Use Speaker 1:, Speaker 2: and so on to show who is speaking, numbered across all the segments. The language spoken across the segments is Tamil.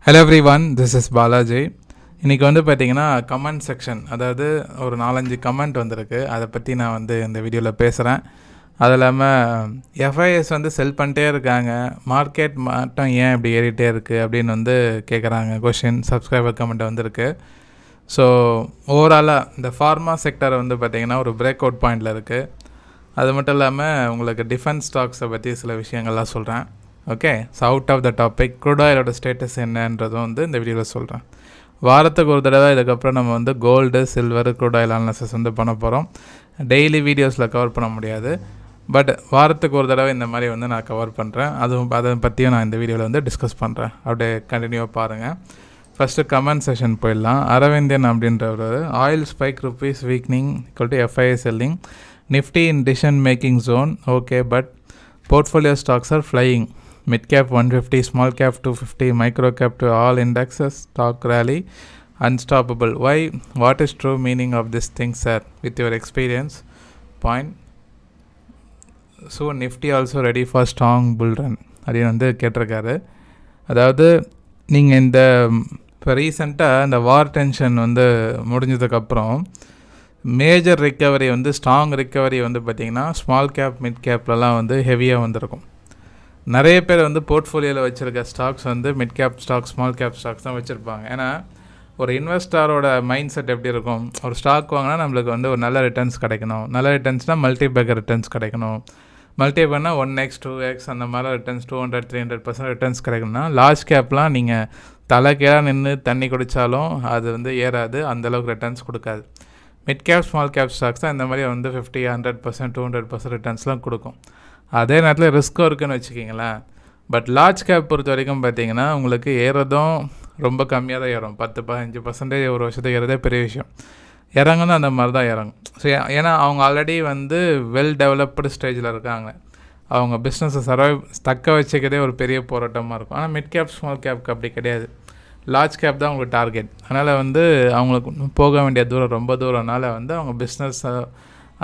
Speaker 1: Hello every one, this is Balaji. இன்றைக்கி வந்து பார்த்திங்கன்னா கமெண்ட் செக்ஷன், அதாவது ஒரு 4-5 கமெண்ட் வந்திருக்கு. அதை பற்றி நான் வந்து இந்த வீடியோவில் பேசுகிறேன். அது இல்லாமல் எஃப்ஐஎஸ் வந்து செல் பண்ணிட்டே இருக்காங்க, மார்க்கெட் மட்டும் ஏன் இப்படி ஏறிட்டே இருக்குது அப்படின்னு வந்து கேட்குறாங்க. கொஷின் சப்ஸ்கிரைபர் கமெண்ட் வந்திருக்கு. ஸோ ஓவராலாக இந்த ஃபார்மா செக்டர் வந்து பார்த்திங்கன்னா ஒரு பிரேக் அவுட் பாயிண்டில் இருக்குது. அது மட்டும் இல்லாமல் உங்களுக்கு டிஃபென்ஸ் ஸ்டாக்ஸை பற்றி சில விஷயங்கள்லாம் சொல்கிறேன். Okay, so out of the topic crude ஆயிலோட ஸ்டேட்டஸ் என்னன்றதும் வந்து இந்த வீடியோவில் சொல்கிறேன். வாரத்துக்கு ஒரு தடவை இதுக்கப்புறம் நம்ம வந்து gold, silver, crude oil analysis வந்து பண்ண போகிறோம். டெய்லி வீடியோஸில் கவர் பண்ண முடியாது, பட் வாரத்துக்கு ஒரு தடவை இந்த மாதிரி வந்து நான் கவர் பண்ணுறேன். அதை பற்றியும் நான் இந்த வீடியோவில் வந்து டிஸ்கஸ் பண்ணுறேன். அப்படியே கண்டினியூவாக பாருங்கள். ஃபஸ்ட்டு கமெண்ட் செஷன் போயிடலாம். அரவிந்தன் அப்படின்றவர், oil spike rupees weakening equal to FII selling, Nifty in decision making zone, okay, but portfolio stocks are flying. Mid cap 150, small cap 250, micro cap to all indexes, stock rally, unstoppable. Why? What is true meaning of this thing, sir? With your experience, point. So Nifty also ready for strong bull run அப்படின்னு வந்து கேட்டிருக்காரு. அதாவது நீங்கள் இந்த இப்போ ரீசெண்டாக இந்த வார் டென்ஷன் வந்து முடிஞ்சதுக்கப்புறம் மேஜர் ரிக்கவரி வந்து ஸ்ட்ராங் ரிக்கவரி வந்து பார்த்திங்கன்னா ஸ்மால் கேப், மிட் கேப்லலாம் வந்து ஹெவியாக வந்திருக்கும். நிறைய பேர் வந்து போர்ட்ஃபோலியோவில் வச்சுருக்க ஸ்டாக்ஸ் வந்து mid cap stocks, small cap stocks தான் வச்சுருப்பாங்க. ஏன்னா ஒரு இன்வெஸ்டரோட மைண்ட் செட் எப்படி இருக்கும், ஒரு ஸ்டாக் வாங்கினா நம்மளுக்கு வந்து ஒரு நல்ல ரிட்டர்ன்ஸ் கிடைக்கணும். நல்ல ரிட்டர்ன்ஸ்னால் மல்டி பேக்கர் ரிட்டர்ன்ஸ் கிடைக்கணும். மல்டி பண்ணால் 1x 2x அந்த மாதிரி ரிட்டர்ன்ஸ் 200-300% ரிட்டர்ன்ஸ் கிடைக்கணும்னா லார்ஜ் கேப்லாம் நீங்கள் தலைக்கீழாக நின்று தண்ணி குடித்தாலும் அது வந்து ஏறாது, அந்தளவுக்கு ரிட்டர்ன்ஸ் கொடுக்காது. Mid cap, small cap stocks தான் இந்த மாதிரி வந்து 50-100% 200% ரிட்டர்ன்ஸ்லாம் கொடுக்கும். அதே நேரத்தில் ரிஸ்க்கும் இருக்குதுன்னு வச்சுக்கிங்களேன். பட் லார்ஜ் கேப் பொறுத்த வரைக்கும் பார்த்தீங்கன்னா உங்களுக்கு ஏறதும் ரொம்ப கம்மியாக தான் ஏறும். 10-15% ஒரு வருஷத்துக்கு ஏறதே பெரிய விஷயம். இறங்குன்னு அந்த மாதிரி தான் இறங்கும். ஸோ ஏன்னா அவங்க ஆல்ரெடி வந்து வெல் டெவலப்டு ஸ்டேஜில் இருக்காங்க. அவங்க பிஸ்னஸை தக்க வச்சுக்கிறதே ஒரு பெரிய போராட்டமாக இருக்கும். ஆனால் மிட் கேப், ஸ்மால் கேப்க்கு அப்படி கிடையாது. லார்ஜ் கேப் தான் உங்களுக்கு டார்கெட். அதனால் வந்து அவங்களுக்கு போக வேண்டிய தூரம் ரொம்ப தூரம்னால வந்து அவங்க பிஸ்னஸ்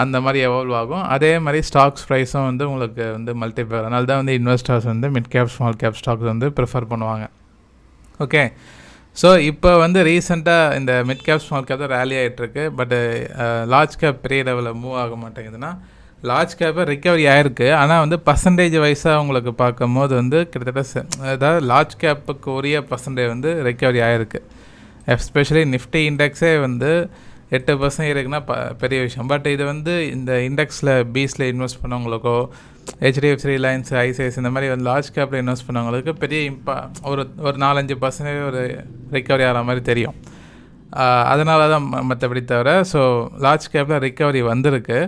Speaker 1: அந்த மாதிரி எவால்வ் ஆகும். அதே மாதிரி ஸ்டாக்ஸ் ப்ரைஸும் வந்து உங்களுக்கு வந்து மல்டிப்ளை. அதனால தான் வந்து இன்வெஸ்டர்ஸ் வந்து mid cap, small cap stocks வந்து ப்ரிஃபர் பண்ணுவாங்க. ஓகே, ஸோ இப்போ வந்து ரீசெண்டாக இந்த மிட் கேப், ஸ்மால் கேப் தான் ரேலி ஆகிட்டுருக்கு. பட்டு லார்ஜ் கேப் பெரிய லெவலில் மூவ் ஆக மாட்டேங்குதுன்னா லார்ஜ் கேப்பை ரிக்கவரி ஆகிருக்கு. ஆனால் வந்து பர்சன்டேஜ் வைஸாக உங்களுக்கு பார்க்கும் போது வந்து கிட்டத்தட்ட அதாவது லார்ஜ் கேப்புக்கு உரிய பர்சன்டேஜ் வந்து ரிக்கவரி ஆகிருக்கு. எஸ்பெஷலி நிஃப்டி இண்டெக்ஸே வந்து 8% இருக்குன்னா பெரிய விஷயம். பட் இது வந்து இந்த இண்டெக்ஸில் பீஸில் இன்வெஸ்ட் பண்ணவங்களுக்கோ, HDFC, ரிலையன்ஸ், ஐசிஐசி இந்த மாதிரி வந்து லார்ஜ் கேப்பில் இன்வெஸ்ட் பண்ணவங்களுக்கு பெரிய ஒரு 4-5% ஒரு ரிக்கவரி ஆகிற மாதிரி தெரியும். அதனால தான் மற்றபடி தவிர ஸோ லார்ஜ் கேப்பில் ரிக்கவரி வந்திருக்கு.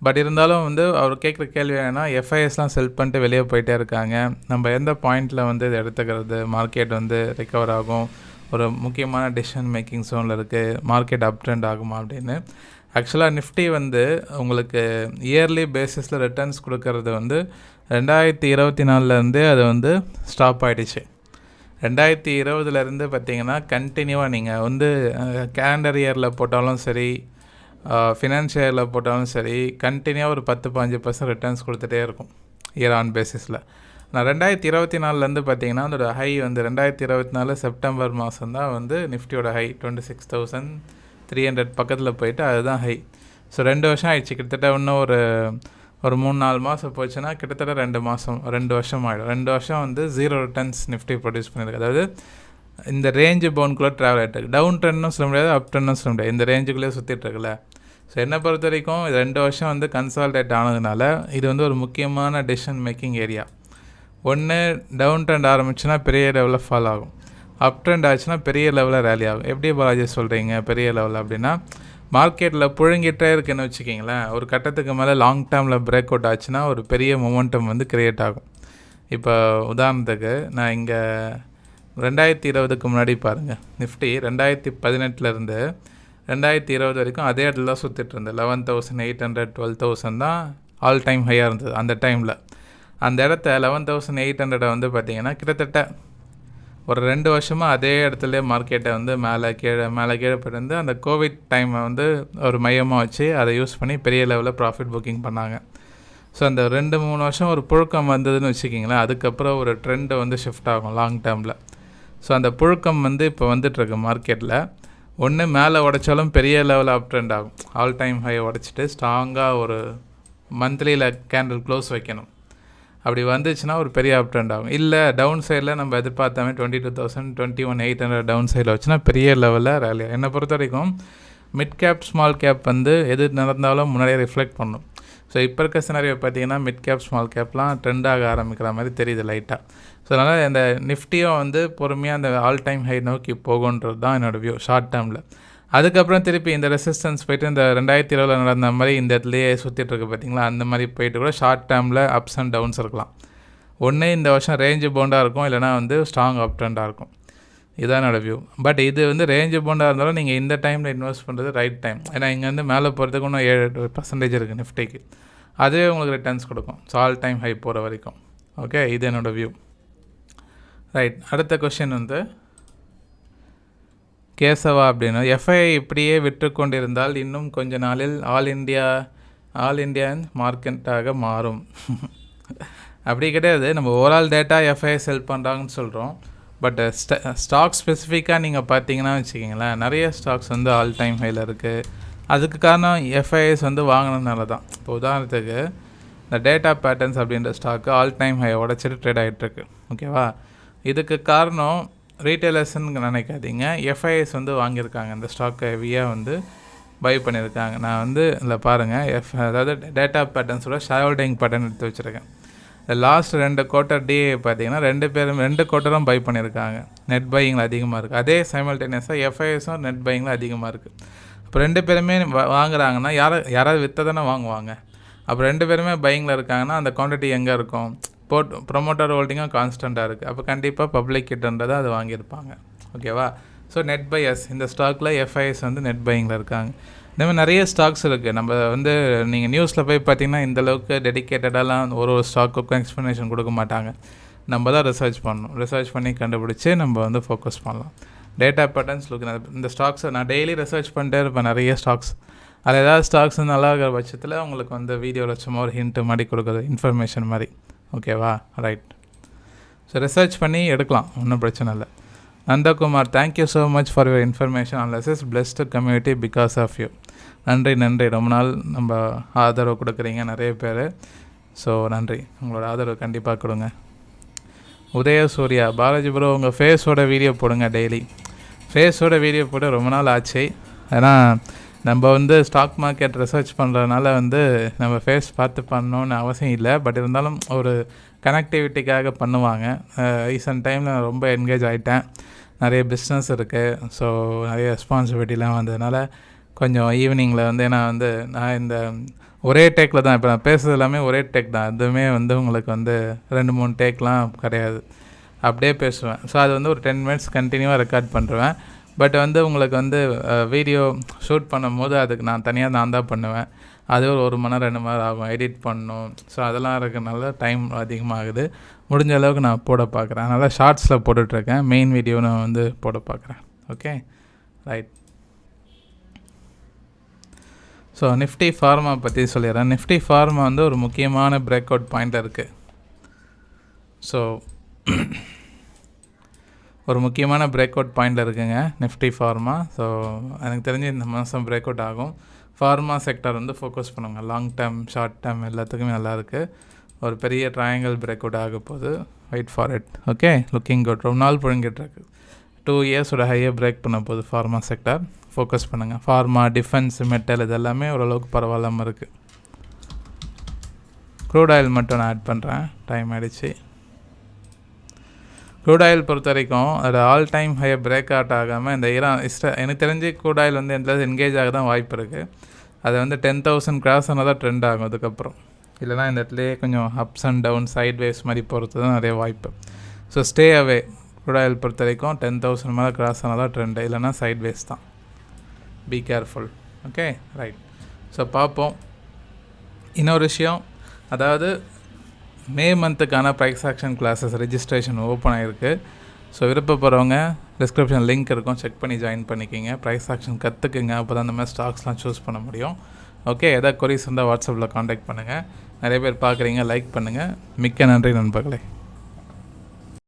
Speaker 1: பட் இருந்தாலும் வந்து அவர் கேட்குற கேள்வி என்னென்னா, எஃப்ஐஎஸ்லாம் செல் பண்ணிட்டு வெளியே போயிட்டே இருக்காங்க, நம்ம எந்த பாயிண்டில் வந்து இதை எடுத்துக்கிறது, மார்க்கெட் வந்து ரிக்கவர் ஆகும், ஒரு முக்கியமான டெசிஷன் மேக்கிங் ஜோனில் இருக்குது, மார்க்கெட் அப் ட்ரெண்ட் ஆகுமா அப்படின்னு. ஆக்சுவலாக நிஃப்டி வந்து உங்களுக்கு இயர்லி பேசிஸில் ரிட்டர்ன்ஸ் கொடுக்கறது வந்து 2024 அது வந்து ஸ்டாப் ஆகிடுச்சு. 2020 பார்த்திங்கன்னா கண்டினியூவாக நீங்கள் வந்து கேலண்டர் இயரில் போட்டாலும் சரி, ஃபினான்ஷியரில் போட்டாலும் சரி, கண்டினியூவாக ஒரு 10-15% ரிட்டர்ன்ஸ் கொடுத்துட்டே இருக்கும் இயர் ஆன் பேசிஸில். நான் 2024 பார்த்திங்கன்னா அதோட ஹை வந்து 2024 செப்டம்பர் மாதம் தான் வந்து நிஃப்டியோட ஹை 26,300 பக்கத்தில் போயிட்டு அதுதான் ஹை. ஸோ 2 வருஷம் ஆகிடுச்சு. கிட்டத்தட்ட இன்னும் ஒரு 3-4 மாதம் போச்சுன்னா கிட்டத்தட்ட 2 வருஷம் ஆகிடும். 2 வருஷம் வந்து 0 ரிட்டர்ன்ஸ் நிஃப்டி ப்ரொடியூஸ் பண்ணியிருக்கு. அதாவது இந்த ரேஞ்சு பவுன்குள்ளே ட்ராவல் ஆகிட்டு டவுன் ட்ரெண்ட்னும் சொல்ல முடியாது, அப் ட்ரெண்ட்னும் சொல்ல முடியாது, இந்த ரேஞ்சுக்குள்ளே சுற்றிட்டு இருக்குல்ல. ஸோ என்னை பொறுத்த வரைக்கும் 2 வருஷம் வந்து கன்சால்டேட் ஆனதுனால இது வந்து ஒரு முக்கியமான டெசிஷன் மேக்கிங் ஏரியா. ஒன்று டவுன் ட்ரெண்ட் ஆரம்பிச்சுன்னா பெரிய லெவலில் ஃபால் ஆகும், அப் ட்ரெண்ட் ஆச்சுன்னா பெரிய லெவலில் ரேலி ஆகும். எப்படி பாலாஜி சொல்கிறீங்க பெரிய லெவலில் அப்படின்னா, மார்க்கெட்டில் புழங்கிட்டே இருக்குன்னு வச்சுக்கிங்களேன். ஒரு கட்டத்துக்கு மேலே லாங் டேர்மில் பிரேக் அவுட் ஆச்சுன்னா ஒரு பெரிய மொமெண்டம் வந்து க்ரியேட் ஆகும். இப்போ உதாரணத்துக்கு நான் இங்கே 2020க்கு முன்னாடி பாருங்கள், நிஃப்டி 2018 2020 வரைக்கும் அதே இடத்துல தான் சுற்றிட்டு இருந்தது. 11,800 12,000 தான் ஆல் டைம் ஹையாக இருந்தது அந்த டைமில். அந்த இடத்த 11,800 வந்து பார்த்திங்கன்னா கிட்டத்தட்ட ஒரு 2 வருஷமாக அதே இடத்துல மார்க்கெட்டை வந்து மேலே கீழே போயிட்டு அந்த கோவிட் டைமை வந்து ஒரு மையமாக வச்சு அதை யூஸ் பண்ணி பெரிய லெவலில் ப்ராஃபிட் புக்கிங் பண்ணாங்க. ஸோ அந்த 2-3 வருஷம் ஒரு புழக்கம் வந்ததுன்னு வச்சுக்கிங்களேன். அதுக்கப்புறம் ஒரு ட்ரெண்டை வந்து ஷிஃப்ட் ஆகும் லாங் டேர்மில். ஸோ அந்த புழுக்கம் வந்து இப்போ வந்துட்டுருக்கு மார்க்கெட்டில். ஒன்று மேலே உடைச்சாலும் பெரிய லெவல் அப் ட்ரெண்ட் ஆகும். ஆல் டைம் ஹை உடைச்சிட்டு ஸ்ட்ராங்காக ஒரு மந்த்லியில் கேண்டில் க்ளோஸ் வைக்கணும். அப்படி வந்துச்சுன்னா ஒரு பெரிய அப் ட்ரெண்ட் ஆகும். இல்லை டவுன் சைடில் நம்ம எதிர்பார்த்தாமே 22,000 21,800 டவுன் சைடில் வச்சுன்னா பெரிய லெவலில் ரேலி. என்னை பொறுத்த வரைக்கும் மிட் கேப் ஸ்மால் கேப் வந்து எது நடந்தாலும் முன்னாடியே ரிஃப்ளெக்ட் பண்ணும். ஸோ இப்போ இருக்க சினாரியோ பார்த்தீங்கன்னா மிட் கேப் ஸ்மால் கேப்லாம் ட்ரெண்ட் ஆக ஆரம்பிக்கிற மாதிரி தெரியுது லைட்டாக. ஸோ அதனால் இந்த நிஃப்டியும் வந்து பொறுமையாக அந்த ஆல் டைம் ஹை நோக்கி போகுன்றது தான் என்னோடய வியூ ஷார்ட் டேர்மில். அதுக்கப்புறம் திருப்பி இந்த ரெசிஸ்டன்ஸ் போய்ட்டு இந்த 2020 நடந்த மாதிரி இந்த இடத்துலையே சுற்றிட்டுருக்கு பார்த்தீங்களா, அந்த மாதிரி போயிட்டு கூட ஷார்ட் டேர்மில் அப்ஸ் அண்ட் டவுன்ஸ் இருக்கலாம். ஒன்று இந்த வருஷம் ரேஞ்சு பவுண்டாக இருக்கும், இல்லைனா வந்து ஸ்ட்ராங் அப் ட்ரெண்டாக இருக்கும். இதுதான் என்னோடய வியூ. பட் இது வந்து ரேஞ்சு பவுண்டாக இருந்தாலும் நீங்கள் இந்த டைமில் இன்வெஸ்ட் பண்ணுறது ரைட் டைம். ஏன்னா இங்கே வந்து மேலே போகிறதுக்கு இன்னும் 7% இருக்குது நிஃப்டிக்கு. அதுவே உங்களுக்கு ரிட்டர்ன்ஸ் கொடுக்கும். ஸோ ஆல் டைம் ஹை போகிற வரைக்கும். ஓகே, இது என்னோடய வியூ. ரைட், அடுத்த கொஷின் வந்து கேசவா அப்படின்னு, எஃப்ஐஐ இப்படியே விற்று கொண்டிருந்தால் இன்னும் கொஞ்ச நாளில் ஆல் இண்டியன் மார்க்கெட்டாக மாறும். அப்படி கிடையாது. நம்ம ஓவரால் டேட்டா எஃப்ஐஐ செல் பண்ணுறாங்கன்னு சொல்கிறோம். பட் ஸ்டாக் ஸ்பெசிஃபிக்காக நீங்கள் பார்த்தீங்கன்னா வச்சுக்கிங்களேன், நிறைய ஸ்டாக்ஸ் வந்து ஆல் டைம் ஹையில் இருக்குது. அதுக்கு காரணம் எஃப்ஐஐஸ் வந்து வாங்கினதுனால தான். இப்போ உதாரணத்துக்கு இந்த டேட்டா பேட்டர்ன்ஸ் அப்படின்ற ஸ்டாக்கு ஆல் டைம் ஹை உடச்சிட்டு ட்ரேட் ஆகிட்டுருக்கு. ஓகேவா? இதுக்கு காரணம் ரீட்டைலர்ஸ்ன்னு நினைக்காதீங்க, எஃப்ஐஎஸ் வந்து வாங்கியிருக்காங்க. இந்த ஸ்டாக்கை ஹெவியாக வந்து பை பண்ணியிருக்காங்க. நான் வந்து இல்லை பாருங்கள், அதாவது டேட்டா பேட்டர்ன்ஸோட ஷேர் ஹோல்டிங் பேட்டர்ன் எடுத்து வச்சுருக்கேன். லாஸ்ட் 2 குவார்ட்டர் டிஏ பார்த்தீங்கன்னா 2 குவார்ட்டரும் பை பண்ணியிருக்காங்க. நெட் பையிங்கில் அதிகமாக இருக்குது. அதே சைமல்டேனியஸாக எஃப்ஐஎஸும் நெட் பையிங்கில் அதிகமாக இருக்குது. அப்போ 2 பேருமே வாங்குறாங்கன்னா யாராவது விற்ற தானே வாங்குவாங்க. அப்போ 2 பேருமே பையிங்கில் இருக்காங்கன்னா அந்த குவான்டிட்டி எங்கே இருக்கும்? ப்ரொமோட்டர் ஹோல்டிங்கும் கான்ஸ்டண்ட்டாக இருக்குது. அப்போ கண்டிப்பாக பப்ளிக் கிட்டன்றதை அது வாங்கியிருப்பாங்க. ஓகேவா? ஸோ நெட் பையர்ஸ் இந்த ஸ்டாக்கில் எஃப்ஐஎஸ் வந்து நெட் பையிங்கில் இருக்காங்க. இந்த மாதிரி நிறைய ஸ்டாக்ஸ் இருக்குது. நம்ம வந்து நீங்கள் நியூஸில் போய் பார்த்தீங்கன்னா இந்தளவுக்கு டெடிக்கேட்டடாலாம் ஒரு ஸ்டாக்குக்கும் எக்ஸ்ப்ளனேஷன் கொடுக்க மாட்டாங்க. நம்ம தான் ரிசர்ச் பண்ணணும். ரிசர்ச் பண்ணி கண்டுபிடிச்சி நம்ம வந்து ஃபோக்கஸ் பண்ணலாம். டேட்டா பேட்டர்ன்ஸ் இந்த ஸ்டாக்ஸை நான் டெய்லி ரிசர்ச் பண்ணிட்டே இருப்பேன். நிறைய ஸ்டாக்ஸ், அதில் ஏதாவது ஸ்டாக்ஸ் நல்லா இருக்கிற பட்சத்தில் உங்களுக்கு வந்து வீடியோவில் சும்மா ஒரு ஹிண்ட்டு மாதிரி கொடுக்குறது, இன்ஃபர்மேஷன் மாதிரி. ஓகேவா? ரைட். ஸோ ரிசர்ச் பண்ணி எடுக்கலாம், ஒன்றும் பிரச்சனை இல்லை. Nandakumar, thank you so much for your information analysis. Blessed community because of you. நன்றி. ரொம்ப நாள் நம்ம ஆதரவு கொடுக்குறீங்க நிறைய பேர். ஸோ நன்றி. உங்களோட ஆதரவு கண்டிப்பாக கொடுங்க. உதயசூர்யா, பாலாஜி ப்ரோ உங்கள் ஃபேஸோட வீடியோ போடுங்க டெய்லி. ஃபேஸோட வீடியோ போட்டு ரொம்ப நாள் ஆச்சு. ஏன்னா நம்ம வந்து ஸ்டாக் மார்க்கெட் ரிசர்ச் பண்ணுறதுனால வந்து நம்ம ஃபேஸ் பார்த்து பண்ணணுன்னு அவசியம் இல்லை. பட் இருந்தாலும் ஒரு கனெக்டிவிட்டிக்காக பண்ணுவாங்க. ரீசெண்ட் டைமில் நான் ரொம்ப என்கேஜ் ஆகிட்டேன். நிறைய பிஸ்னஸ் இருக்குது. ஸோ நிறைய ரெஸ்பான்சிபிலிட்டிலாம் வந்ததுனால கொஞ்சம் ஈவினிங்கில் வந்து நான் இந்த ஒரே டேக்கில் தான் இப்போ நான் பேசுகிறது எல்லாமே ஒரே டேக் தான். எதுவுமே வந்து உங்களுக்கு வந்து 2-3 டேக்லாம் கிடையாது. அப்படியே பேசுவேன். ஸோ அது வந்து ஒரு 10 மினிட்ஸ் கண்டினியூவாக ரெக்கார்ட் பண்ணுவேன். பட் வந்து உங்களுக்கு வந்து வீடியோ ஷூட் பண்ணும் போது அதுக்கு நான் தான் பண்ணுவேன். அது ஒரு 1 மணி நேரம் 2 மணி நேரம் ஆகும் எடிட் பண்ணணும். ஸோ அதெல்லாம் இருக்கிறனால டைம் அதிகமாகுது. முடிஞ்ச அளவுக்கு நான் போட பார்க்குறேன். அதனால் ஷார்ட்ஸில் போட்டுட்ருக்கேன். மெயின் வீடியோ நான் வந்து போட பார்க்குறேன். Okay, right. So Nifty pharma பற்றி சொல்லிடுறேன். நிஃப்டி ஃபார்மா வந்து ஒரு முக்கியமான பிரேக் அவுட் பாயிண்ட் இருக்குது. ஸோ ஒரு முக்கியமான பிரேக் அவுட் பாயிண்டில் இருக்குங்க நிஃப்டி ஃபார்மா. ஸோ எனக்கு தெரிஞ்சு இந்த மாதம் பிரேக் அவுட் ஆகும். ஃபார்மா செக்டர் வந்து ஃபோக்கஸ் பண்ணுவாங்க. லாங் டேர்ம், ஷார்ட் டேர்ம் எல்லாத்துக்குமே நல்லாயிருக்கு. ஒரு பெரிய ட்ரையாங்கிள் பிரேக் அவுட் ஆக போகுது. Wait for it. Okay, looking good. ரொம்ப நாள் புழுங்கிட்டுருக்கு. 2 இயர்ஸோட ஹையை பிரேக் பண்ண போகுது ஃபார்மா செக்டர். ஃபோக்கஸ் பண்ணுங்கள். ஃபார்மா, டிஃபென்ஸ், மெட்டல் இது எல்லாமே ஓரளவுக்கு பரவாயில்லாமல் இருக்குது. க்ரூட் ஆயில் மட்டும் நான் ஆட் பண்ணுறேன், டைம் ஆகிடுச்சு. க்ரூட் ஆயில் பொறுத்த வரைக்கும் அது ஆல் டைம் ஹையை பிரேக் அவுட் ஆகாமல் இந்த எனக்கு தெரிஞ்சு க்ரூட் ஆயில் வந்து எந்த என்கேஜ் ஆக தான் வாய்ப்பு இருக்குது. அது வந்து 10,000 கிராஸ் ஆனால் தான் ட்ரெண்ட் ஆகும். அதுக்கப்புறம் இல்லைனா இந்த இடத்துலையே கொஞ்சம் அப்ஸ் அண்ட் டவுன் சைட்வேஸ் மாதிரி போகிறது தான் நிறைய வாய்ப்பு. So stay away. Crude oil பொறுத்த வரைக்கும் 10,000 மேலே கிராஸ் ஆனால் தான் ட்ரெண்டு, இல்லைனா சைட்வேஸ் தான். Be careful. Okay, right. So பார்ப்போம். இன்னொரு விஷயம், அதாவது மே மந்த்துக்கான price action classes registration open ஆகிருக்கு. ஸோ விருப்பப்படுறவங்க டிஸ்கிரிப்ஷன் லிங்க் இருக்கும், செக் பண்ணி ஜாயின் பண்ணிக்கிங்க. ப்ரைஸ் ஆக்ஷன் கற்றுக்குங்க. அப்போ தான் இந்த மாதிரி ஸ்டாக்ஸ்லாம் சூஸ் பண்ண முடியும். ஓகே, எதாவது கொரிஸ் இருந்தால் வாட்ஸ்அப்பில் காண்டாக்ட் பண்ணுங்கள். நிறைய பேர் பார்க்குறீங்க, லைக் பண்ணுங்கள். மிக்க நன்றி நண்பர்களே.